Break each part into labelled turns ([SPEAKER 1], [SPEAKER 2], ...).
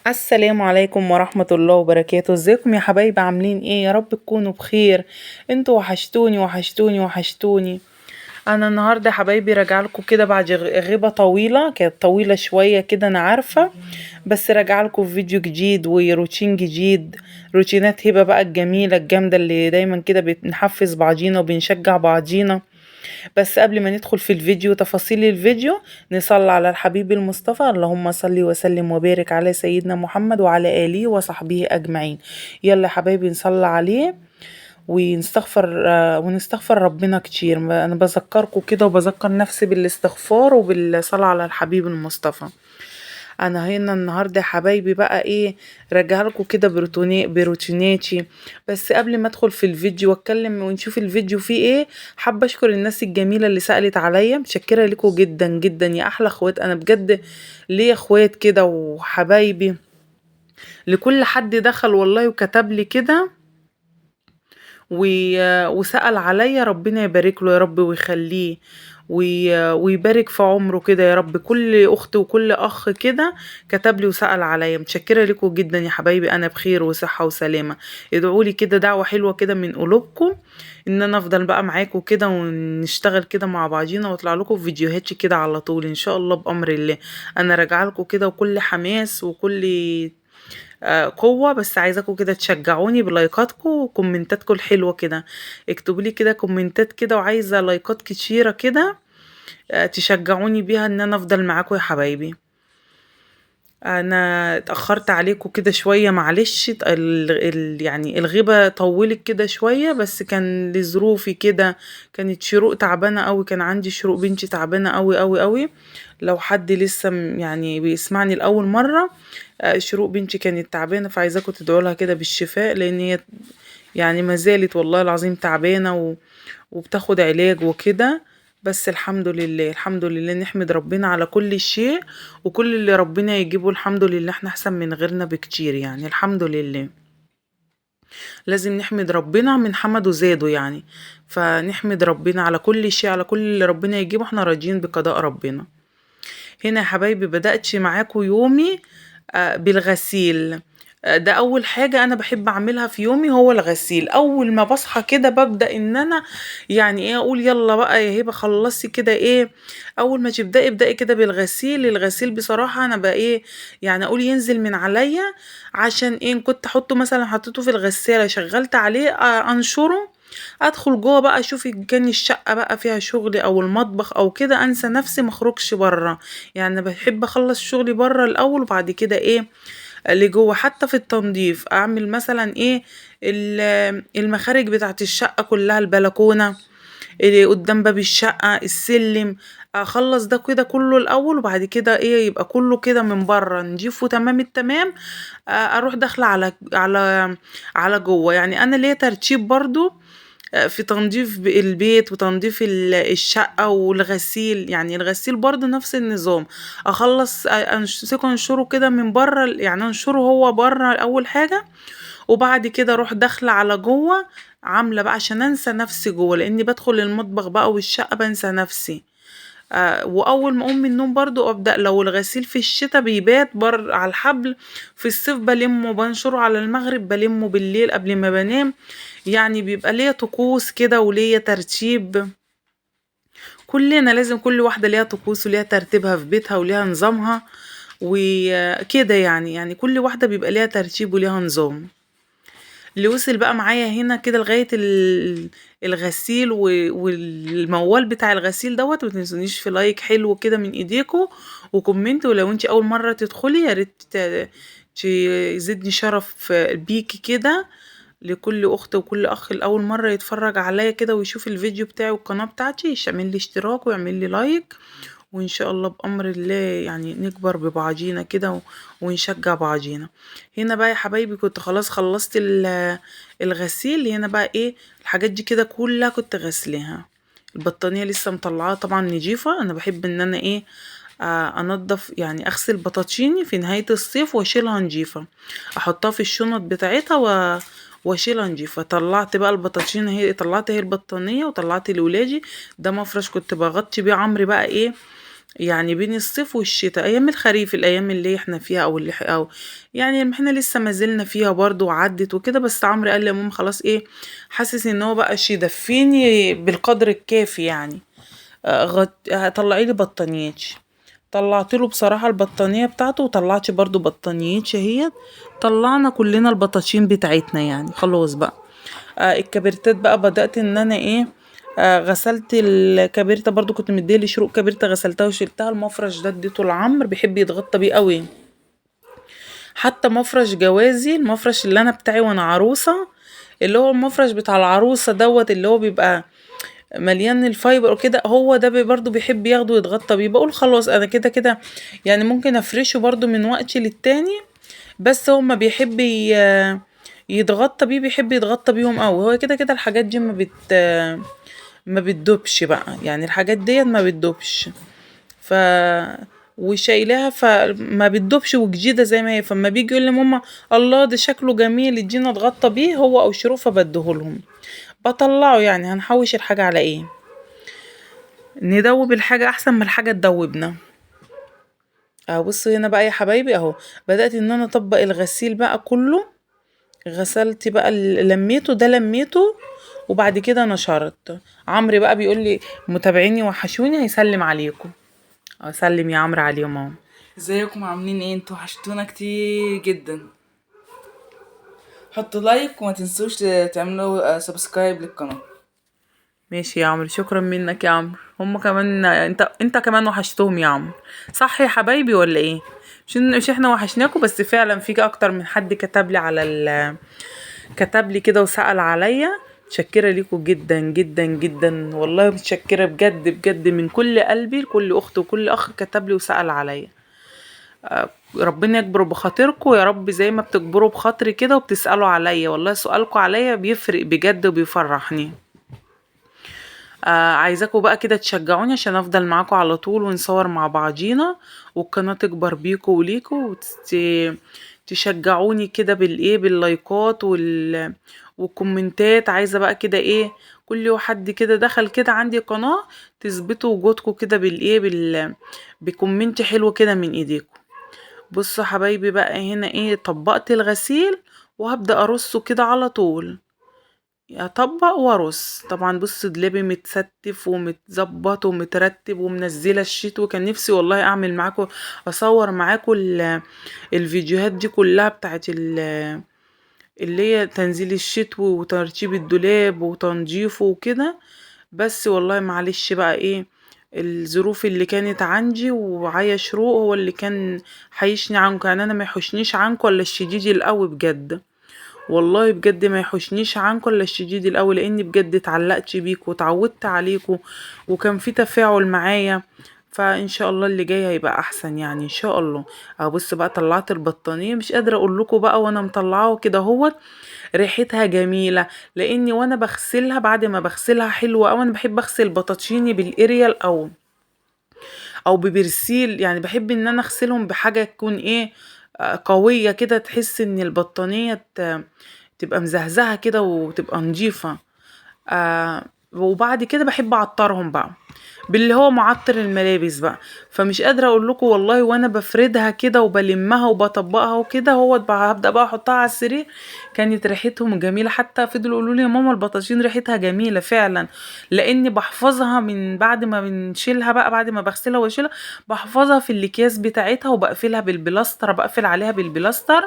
[SPEAKER 1] السلام عليكم ورحمة الله وبركاته. ازيكم يا حبايبي؟ عاملين ايه؟ يا رب تكونوا بخير. انتوا وحشتوني وحشتوني وحشتوني. انا النهارده يا حبايبي راجعه لكم كده بعد غيبه طويله، كانت طويله شويه كده انا عارفه، بس راجعه لكم في فيديو جديد وروتين جديد. روتينات هبه بقى الجميله الجامده اللي دايما كده بنحفز بعضينا وبنشجع بعضينا. بس قبل ما ندخل في الفيديو تفاصيل الفيديو، نصلي على الحبيب المصطفى. اللهم صل وسلم وبارك على سيدنا محمد وعلى آله وصحبه أجمعين. يلا يا حبايبي نصلي عليه ونستغفر ربنا كتير. انا بذكركم كده وبذكر نفسي بالاستغفار وبالصلاة على الحبيب المصطفى. انا هنا النهارده يا حبايبي بقى ايه، راجعه لكم كده بروتيناتي. بس قبل ما ادخل في الفيديو واتكلم ونشوف الفيديو فيه ايه، حابه اشكر الناس الجميله اللي سالت عليا، متشكره لكم جدا جدا يا احلى اخوات. انا بجد ليا اخوات كده وحبايبي، لكل حد دخل والله وكتب لي كده وسأل عليا، ربنا يبارك له يا رب ويخليه ويبارك في عمره كده يا رب. كل اخت وكل اخ كده كتب لي وسأل عليا، متشكره لكم جدا يا حبايبي. انا بخير وصحه وسلامه. ادعوا لي كده دعوه حلوه كده من قلوبكم، ان انا افضل بقى معاكم كده ونشتغل كده مع بعضينا واطلع لكم في فيديوهات كده على طول ان شاء الله بامر الله. انا راجعه لكم كده وكل حماس وكل قوة، بس عايزاكم كده تشجعوني بلايكاتكم وكومنتاتكم الحلوة كده. اكتبوا لي كده كومنتات كده، وعايزة لايكات كتيرة كده تشجعوني بيها ان انا افضل معاكم يا حبايبي. انا اتأخرت عليكم كده شوية، معلش. يعني الغيبة طولت كده شوية، بس كان لظروفي كده. كانت شروق تعبانة قوي، كان عندي شروق بنتي تعبانة قوي قوي قوي. لو حد لسه يعني بيسمعني لأول مرة، شروق بنتي كانت تعبانة، فعايزاكم تدعوا لها كده بالشفاء، لان هي يعني ما زالت والله العظيم تعبانة وبتاخد علاج وكده. بس الحمد لله الحمد لله، نحمد ربنا على كل شيء، وكل اللي ربنا يجيبه الحمد لله. احنا احسن من غيرنا بكتير يعني، الحمد لله. لازم نحمد ربنا، من حمده زاده يعني. فنحمد ربنا على كل شيء، على كل اللي ربنا يجيبه، احنا راضيين بقضاء ربنا. هنا يا حبايبي بدأت معاكم يومي بالغسيل. ده اول حاجة انا بحب اعملها في يومي، هو الغسيل. اول ما بصحى كده ببدأ ان انا يعني ايه، اقول يلا بقى يا هبة خلصي كده ايه. اول ما تبدأي ابدأي كده بالغسيل. الغسيل بصراحة انا بقى ايه، يعني اقول ينزل من عليا، عشان ايه، إن كنت احطه مثلا حطيته في الغسالة شغلت عليه انشره، ادخل جوه بقى اشوف إن كان الشقه بقى فيها شغل او المطبخ او كده، انسى نفسي مخرجش بره. يعني أنا بحب اخلص شغلي بره الاول، وبعد كده ايه اللي جوه. حتى في التنظيف اعمل مثلا ايه، المخارج بتاعت الشقه كلها، البلكونه اللي قدام باب الشقه، السلم، اخلص ده كده كله الاول، وبعد كده ايه يبقى كله كده من بره نضيفه تمام التمام. اروح داخله على جوه. يعني انا ليا ترتيب برضو في تنظيف البيت وتنظيف الشقة والغسيل. يعني الغسيل برضو نفس النظام، اخلص امسكه انشره كده من بره، يعني انشره هو بره اول حاجة، وبعد كده اروح داخلة على جوه، عاملة بقى عشان انسى نفسي جوه، لاني بدخل المطبخ بقى والشقة بنسى نفسي. واول ما اقوم من النوم برضو ابدا، لو الغسيل في الشتاء بيبات على الحبل، في الصيف بلمه بنشره على المغرب، بلمه بالليل قبل ما بنام. يعني بيبقى ليا طقوس كده وليا ترتيب. كلنا لازم، كل واحدة ليها طقوس وليها ترتيبها في بيتها وليها نظامها وكده. يعني كل واحدة بيبقى ليها ترتيب وليها نظام. اللي وصل بقى معايا هنا كده لغاية الغسيل والموال بتاع الغسيل دوت، متنسونيش في لايك حلو كده من ايديكم وكومنت. ولو انتي اول مرة تدخلي يا ريت يزيدني شرف بيكي كده. لكل اخت وكل اخ لاول مرة يتفرج عليا كده ويشوف الفيديو بتاعي والقناة بتاعتي، يعمل لي اشتراك ويعمل لي لايك، وان شاء الله بامر الله يعني نكبر ببعضينا كده ونشجع بعضينا. هنا بقى يا حبايبي كنت خلاص خلصت الغسيل. هنا بقى ايه، الحاجات دي كده كلها كنت غسلها. البطانية لسه مطلعاها طبعا نضيفة. انا بحب ان انا ايه، انضف يعني، اغسل بطاطيني في نهاية الصيف واشيلها نضيفة، احطها في الشنط بتاعتها واشيلها نضيفة. طلعت بقى البطاطين، هي طلعت هي البطانية وطلعت لولادي ده مفرش كنت بغطي بيه عمري بقى ايه، يعني بين الصيف والشتاء، ايام الخريف، الايام اللي احنا فيها او او يعني احنا لسه ما زلنا فيها برضو وعدت وكده. بس عمرو قال لي يا ماما خلاص ايه، حاسس ان هو بقاش يدفيني بالقدر الكافي يعني. طلعي لي بطانيتش. طلعت له بصراحة البطانية بتاعته، وطلعت برضو بطانيتش هي. طلعنا كلنا البطاطين بتاعتنا يعني خلاص بقى. الكبريتات بقى بدأت ان انا ايه، غسلت الكبريتة برضو، كنت مديلي شروق كبريتة غسلتها وشلتها. المفرش ده اديته لعمرو بيحب يتغطى بيه قوي. حتى مفرش جوازي، المفرش اللي انا بتاعي وانا عروسة، اللي هو المفرش بتاع العروسة دوت اللي هو بيبقى مليان الفايبر وكده، هو ده برضو بيحب ياخده ويتغطى بيه. بقول خلاص انا كده كده يعني ممكن افرشه برضو من وقت للتاني. بس هو ما بيحب يتغطى بيه، بيحب يتغطى بيهم قوي. هو كده كده الحاجات دي ما بتدوبش بقى، يعني الحاجات ديت ما بتدوبش. ف وشايلاها فما بتدوبش وجديده زي ما هي. فما بيجي يقول لي ماما الله ده شكله جميل ادينا اتغطى بيه هو او شروق، فبديهولهم. بطلعه يعني، هنحوش الحاجه على ايه؟ ندوب الحاجه احسن ما الحاجه تدوبنا. اهو بصوا هنا بقى يا حبايبي اهو، بدأت ان انا اطبق الغسيل بقى كله. غسلت بقى لميته ده لميته، وبعد كده نشرت. عمرو بقى بيقول لي متابعيني وحشوني هيسلم عليكم. اسلم يا عمرو عليهم اهو.
[SPEAKER 2] ازيكم عاملين ايه؟ انتوا وحشتونا كتير جدا. حطوا لايك وما تنسوش تعملوا سبسكرايب للقناة.
[SPEAKER 1] ماشي يا عمرو، شكرا منك يا عمرو. هم كمان انت كمان وحشتهم يا عمرو. صح يا حبايبي ولا ايه؟ مش احنا وحشناكم، بس فعلا فيك اكتر من حد كتب لي على كتب لي كده وسأل عليا. متشكرة ليكم جدا جدا جدا والله، متشكرة بجد بجد من كل قلبي لكل اخت وكل اخ كتب لي وسأل عليا. ربنا يكبر بخاطركم يا رب، زي ما بتكبروا بخاطري كده وبتسألوا عليا. والله سؤالكم عليا بيفرق بجد وبيفرحني. عايزاكم بقى كده تشجعوني عشان افضل معاكم على طول ونصور مع بعضينا، والقناة تكبر بيكوا وليكوا، تشجعوني كده بالايه، باللايكات والكومنتات. عايزة بقى كده ايه، كل حد كده دخل كده عندي قناة تثبتوا وجودكم كده بالايه بكومنت حلو كده من ايديكم. بصوا حبايبي بقى هنا ايه، طبقت الغسيل وهبدأ ارصه كده على طول. اطبق وارص. طبعا بص دولابي متستف ومتظبط ومترتب ومنزله الشيت، وكان نفسي والله اعمل معاكم، اصور معاكم الفيديوهات دي كلها بتاعت اللي هي تنزيل الشتوي وترتيب الدولاب وتنظيفه وكده. بس والله معلش بقى ايه، الظروف اللي كانت عندي وعيا شروق هو اللي كان حيشني عنكم. يعني انا ما يحوشنيش عنكم ولا الشديد القوي بجد. والله بجد ما يحوشنيش عنكم الا الشديد الاول، لاني بجد اتعلقت بيكوا وتعودت عليكوا وكان في تفاعل معايا. فان شاء الله اللي جاي هيبقى احسن يعني ان شاء الله. ابص بقى طلعت البطانيه، مش قادره اقول لكم بقى وانا مطلعاه كده اهوت ريحتها جميله. لاني وانا بغسلها بعد ما بغسلها حلوه، او انا بحب اغسل بطاطشيني بالاريال او ببرسيل. يعني بحب ان انا اغسلهم بحاجه تكون ايه، قويه كده، تحس ان البطانيه تبقى مزهزهه كده وتبقى نظيفه. وبعد كده بحب اعطرهم بقى باللي هو معطر الملابس بقى. فمش قادره اقول لكم والله، وانا بفردها كده وبلمها وبطبقها وكده هو هبدا بقى احطها على السرير. كانت ريحتهم جميله، حتى فضلوا يقولوا لي يا ماما البطاطين ريحتها جميله فعلا. لاني بحفظها من بعد ما بنشيلها بقى، بعد ما بغسلها واشيلها بحفظها في الاكياس بتاعتها وبقفلها بالبلاستر، بقفل عليها بالبلاستر.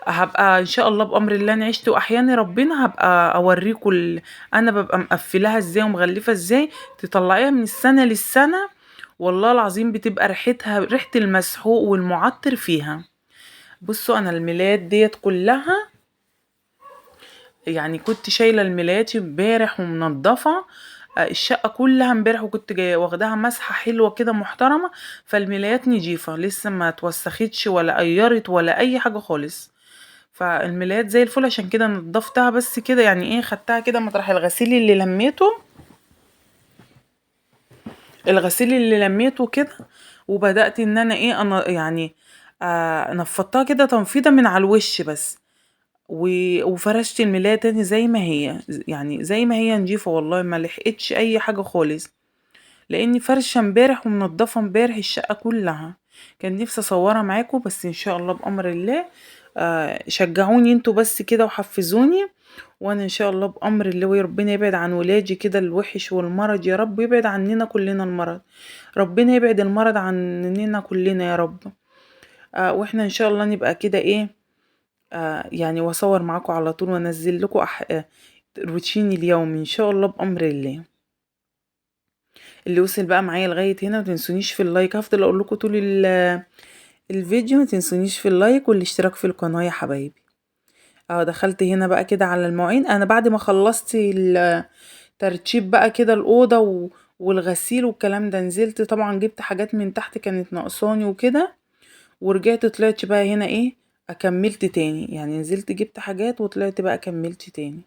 [SPEAKER 1] هبقى ان شاء الله بامر الله انا عشت واحياني ربنا هبقى اوريكم انا ببقى مقفلاها ازاي ومغلفه ازاي. تطلعيها من السنه للسنه والله العظيم بتبقى ريحتها ريحه المسحوق والمعطر فيها. بصوا انا الملايات ديت كلها، يعني كنت شايله الملايات امبارح ومنضفه الشقه كلها امبارح، وكنت جايه واخداها مسحه حلوه كده محترمه. فالملايات نضيفه لسه ما توسختش ولا قيرت ولا اي حاجه خالص. فالملايات زي الفل، عشان كده نضفتها بس كده يعني ايه، خدتها كده مطرح الغسيل اللي لميته، الغسيل اللي لميته كده. وبدأت ان انا ايه، انا يعني نفضتها كده تنفيضة من على الوش بس. وفرشت الملاية تاني زي ما هي، يعني زي ما هي نضيفة والله ما لحقتش اي حاجة خالص. لاني فرشه امبارح ومنضفه امبارح الشقه كلها. كان نفسي اصورها معاكم بس ان شاء الله بامر الله. شجعوني انتوا بس كده وحفزوني، وانا ان شاء الله بامر الله. وربنا يبعد عن ولادي كده الوحش والمرض يا رب، يبعد عننا كلنا المرض. ربنا يبعد المرض عننا كلنا يا رب. واحنا ان شاء الله نبقى كده ايه، يعني واصور معاكم على طول وانزل لكم روتيني اليومي ان شاء الله بامر الله. اللي وصل بقى معايا لغايه هنا متنسونيش في اللايك، هفضل اقول لكم طول الفيديو متنسونيش في اللايك والاشتراك في القناه يا حبايبي. دخلت هنا بقى كده على المواعين. انا بعد ما خلصت الترتيب بقى كده الاوضه والغسيل والكلام ده، نزلت طبعا جبت حاجات من تحت كانت ناقصاني وكده، ورجعت طلعت بقى هنا ايه اكملت تاني. يعني نزلت جبت حاجات وطلعت بقى كملت تاني.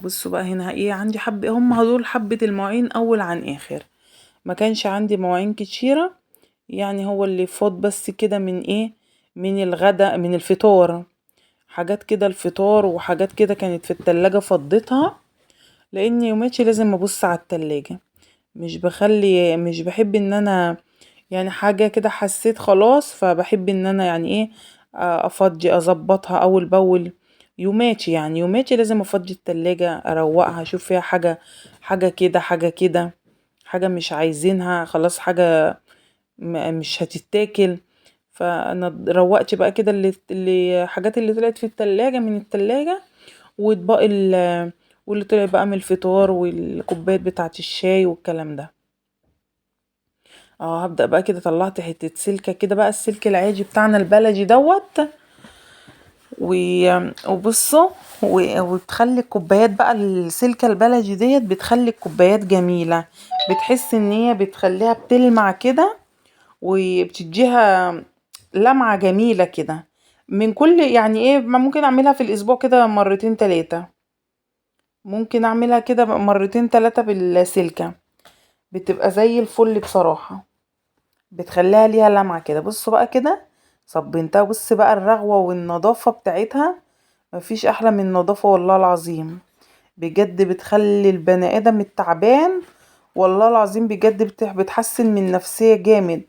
[SPEAKER 1] بصوا بقى هنا ايه، عندي حبة هم هدول حبة المواعين اول عن اخر. ما كانش عندي مواعين كتيرة، يعني هو اللي فاض بس كده من ايه، من الغدا من الفطار. حاجات كده الفطار وحاجات كده كانت في التلاجة فضيتها، لاني يوماتي لازم ابص على التلاجة. مش بحب ان انا يعني حاجة كده حسيت خلاص، فبحب ان انا يعني ايه افضي اظبطها اول باول. يوماتي يعني يوماتي لازم افضي التلاجة اروقها اشوف فيها حاجة كده حاجة كده، حاجة مش عايزينها خلاص، حاجة مش هتتاكل. فانا روقت بقى كده اللي حاجات اللي طلعت في التلاجة من التلاجة، واطباق واللي طلع بقى من الفطار والكوبايات بتاعة الشاي والكلام ده. هبدأ بقى كده. طلعت حتة سلكة كده بقى، السلك العادي بتاعنا البلدي دوت وبصوا وتخلي الكوبايات بقى، السلكة البلدي ديت بتخلي الكوبايات جميلة، بتحس ان هي بتخليها بتلمع كده وبتديها لمعة جميلة كده. من كل يعني ايه، ممكن اعملها في الاسبوع كده مرتين تلاتة، ممكن اعملها كده مرتين تلاتة بالسلكة، بتبقى زي الفل بصراحة، بتخليها ليها لمعة كده. بصوا بقى كده صبنتها، بص بقى الرغوة والنظافة بتاعتها، مفيش احلى من النظافة والله العظيم. بجد بتخلي البني ادم التعبان والله العظيم بجد بتحسن من نفسية جامد.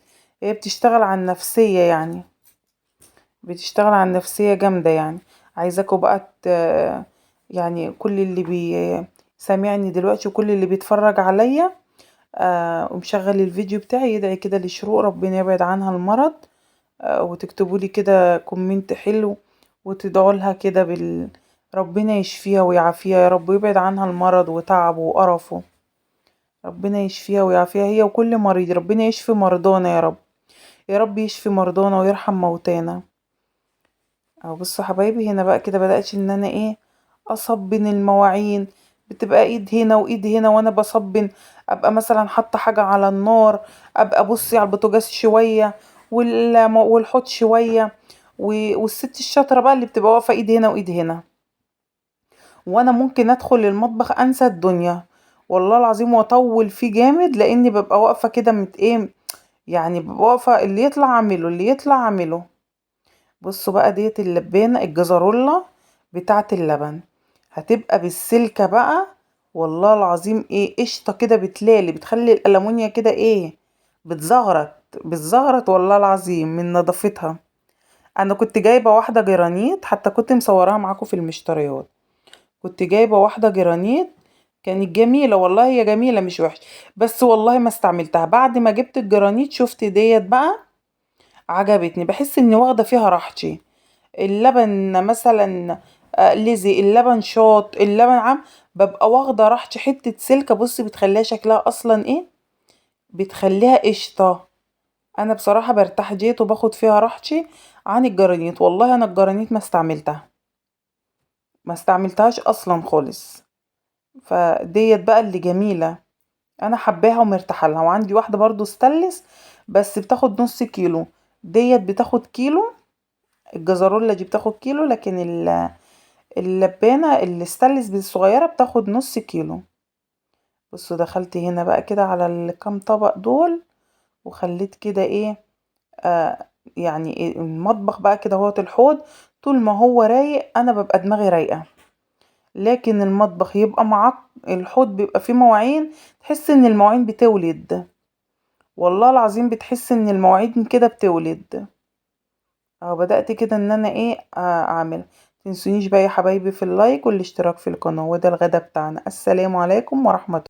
[SPEAKER 1] هي بتشتغل على النفسية يعني، بتشتغل على النفسية جامدة يعني. عايزاكوا بقى يعني كل اللي سامعني دلوقتي وكل اللي بيتفرج عليا ومشغل الفيديو بتاعي يدعي كده لشروق ربنا يبعد عنها المرض. وتكتبوا لي كده كومنت حلو وتدعوا لها كده ربنا يشفيها ويعافيها يا رب، ويبعد عنها المرض وتعبه وقرفه. ربنا يشفيها ويعافيها هي وكل مريض، ربنا يشفي مرضانا يا رب، يا رب يشفي مرضانا ويرحم موتانا. بصوا حبايبي هنا بقى كده بدأت ان انا ايه اصبن المواعين. بتبقى ايد هنا وايد هنا وانا بصبن، ابقى مثلا حاطه حاجه على النار، ابقى بصي على البوتاجاز شويه والحوض شويه، والست الشاطره بقى اللي بتبقى واقفه ايد هنا وايد هنا. وانا ممكن ادخل المطبخ انسى الدنيا والله العظيم واطول فيه جامد، لاني ببقى واقفه كده ايه، يعني ببقى واقفه اللي يطلع اعمله اللي يطلع اعمله. بصوا بقى ديت اللبانة الجزرولة بتاعة اللبن، هتبقى بالسلكة بقى والله العظيم ايه قشطة كده بتلالي، بتخلي الألمونيا كده ايه بتزغرط بتزغرط والله العظيم من نظافتها. انا كنت جايبة واحدة جرانيت، حتى كنت مصوراها معاكم في المشتريات. كنت جايبة واحدة جرانيت كانت جميلة والله، هي جميلة مش وحش، بس والله ما استعملتها. بعد ما جبت الجرانيت شفت ديت بقى عجبتني، بحس اني واخدة فيها راحتي. اللبن مثلا لزق، اللبن شاط، اللبن ببقى واخده راحتي. حته سلكه بصي بتخليها شكلها اصلا ايه، بتخليها قشطه. انا بصراحه برتاح ديت وباخد فيها راحتي عن الجرانيت. والله انا الجرانيت ما استعملتهاش اصلا خالص. فديت بقى اللي جميله، انا حباها ومرتاحه لها. وعندي واحده برضو ستانلس بس بتاخد نص كيلو، ديت بتاخد كيلو. الجزرولة دي بتاخد كيلو، لكن اللبانة الستانلس الصغيرة بتاخد نص كيلو. بصوا دخلت هنا بقى كده على الكام طبق دول، وخليت كده ايه يعني إيه المطبخ بقى كده، هو الحوض طول ما هو رايق انا ببقى دماغي رايقة. لكن المطبخ يبقى الحوض بيبقى فيه مواعين، تحس ان المواعين بتولد، والله العظيم بتحس ان المواعين كده بتولد. اهو بدأت كده ان انا ايه اعمل. متنسونيش بقى يا حبايبي في اللايك والاشتراك في القناة، وده الغدا بتاعنا. السلام عليكم ورحمة الله.